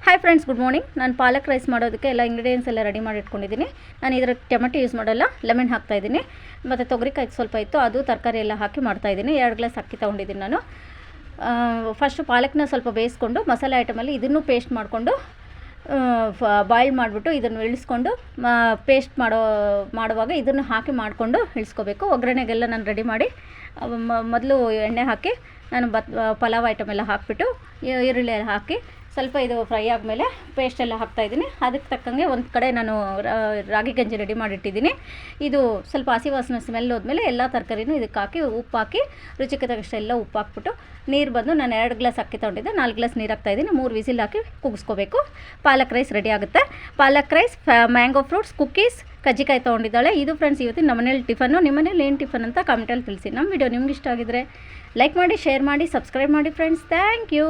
Hi friends, good morning. ನಾನು ಪಾಲಕ್ rice ಮಾಡೋದಕ್ಕೆ ಎಲ್ಲ ಇಂಗ್ರೀಡಿಯೆಂಟ್ಸ್ ಎಲ್ಲ ರೆಡಿ ಮಾಡಿ ಇಟ್ಕೊಂಡಿದ್ದೀನಿ. ನಾನು ಇದರ ಟೊಮೆಟೊ ಯೂಸ್ ಮಾಡಲ್ಲ, ಲೆಮನ್ ಹಾಕ್ತಾಯಿದ್ದೀನಿ. ಮತ್ತು ತೊಗರಿಕಾಯಿ ಸ್ವಲ್ಪ ಇತ್ತು, ಅದು ತರಕಾರಿ ಎಲ್ಲ ಹಾಕಿ ಮಾಡ್ತಾಯಿದ್ದೀನಿ. 2 ಗ್ಲಾಸ್ ಅಕ್ಕಿ ತೊಗೊಂಡಿದ್ದೀನಿ ನಾನು. ಫಸ್ಟು ಪಾಲಕ್ನ ಸ್ವಲ್ಪ ಬೇಯಿಸ್ಕೊಂಡು ಮಸಾಲೆ ಐಟಮಲ್ಲಿ ಇದನ್ನು ಪೇಸ್ಟ್ ಮಾಡಿಕೊಂಡು ಬಾಯ್ಲ್ ಮಾಡಿಬಿಟ್ಟು ಇದನ್ನು ಇಳಿಸ್ಕೊಂಡು ಪೇಸ್ಟ್ ಮಾಡುವಾಗ ಇದನ್ನು ಹಾಕಿ ಮಾಡಿಕೊಂಡು ಇಳಿಸ್ಕೋಬೇಕು. ಒಗ್ಗರಣೆಗೆಲ್ಲ ನಾನು ರೆಡಿ ಮಾಡಿ ಮೊದಲು ಎಣ್ಣೆ ಹಾಕಿ ನಾನು ಪಲಾವ್ ಐಟಮ್ ಎಲ್ಲ ಹಾಕಿಬಿಟ್ಟು ಈರುಳ್ಳಿ ಎಲ್ಲ ಹಾಕಿ ಸ್ವಲ್ಪ ಇದು ಫ್ರೈ ಆದಮೇಲೆ ಪೇಸ್ಟ್ ಎಲ್ಲ ಹಾಕ್ತಾಯಿದ್ದೀನಿ. ಅದಕ್ಕೆ ತಕ್ಕಂಗೆ ಒಂದು ಕಡೆ ನಾನು ರಾಗಿ ಗಂಜಿ ರೆಡಿ ಮಾಡಿಟ್ಟಿದ್ದೀನಿ. ಇದು ಸ್ವಲ್ಪ ಹಸಿ ವಾಸನೆ ಸ್ಮೆಲ್ ಹೋದ್ಮೇಲೆ ಎಲ್ಲ ತರಕಾರಿನೂ ಇದಕ್ಕೆ ಹಾಕಿ ಉಪ್ಪು ಹಾಕಿ ರುಚಿಗೆ ತಕ್ಕಷ್ಟು ಎಲ್ಲ ಉಪ್ಪು ಹಾಕ್ಬಿಟ್ಟು ನೀರು ಬಂದು ನಾನು 2 ಗ್ಲಾಸ್ ಅಕ್ಕಿ ತೊಗೊಂಡಿದ್ದೆ, 4 ಗ್ಲಾಸ್ ನೀರು ಹಾಕ್ತಾಯಿದ್ದೀನಿ. 3 ವಿಸಿಲ್ ಹಾಕಿ ಕೂಗಿಸ್ಕೋಬೇಕು. ಪಾಲಕ್ ರೈಸ್ ರೆಡಿ ಆಗುತ್ತೆ. ಪಾಲಕ್ ರೈಸ್, ಮ್ಯಾಂಗೋ ಫ್ರೂಟ್ಸ್, ಕುಕ್ಕೀಸ್, ಕಜ್ಜಿಕಾಯಿ ತೊಗೊಂಡಿದ್ದಾಳೆ. ಇದು ಫ್ರೆಂಡ್ಸ್ ಇವತ್ತಿನ ನಮ್ಮನೇಲಿ ಟಿಫನ್ನು. ನಿಮ್ಮನೇಲಿ ಏನು ಟಿಫನ್ ಅಂತ ಕಾಮೆಂಟಲ್ಲಿ ತಿಳಿಸಿ. ನಮ್ಮ ವಿಡಿಯೋ ನಿಮ್ಗೆ ಇಷ್ಟ ಆಗಿದ್ರೆ ಲೈಕ್ ಮಾಡಿ, ಶೇರ್ ಮಾಡಿ, ಸಬ್ಸ್ಕ್ರೈಬ್ ಮಾಡಿ ಫ್ರೆಂಡ್ಸ್. Thank you.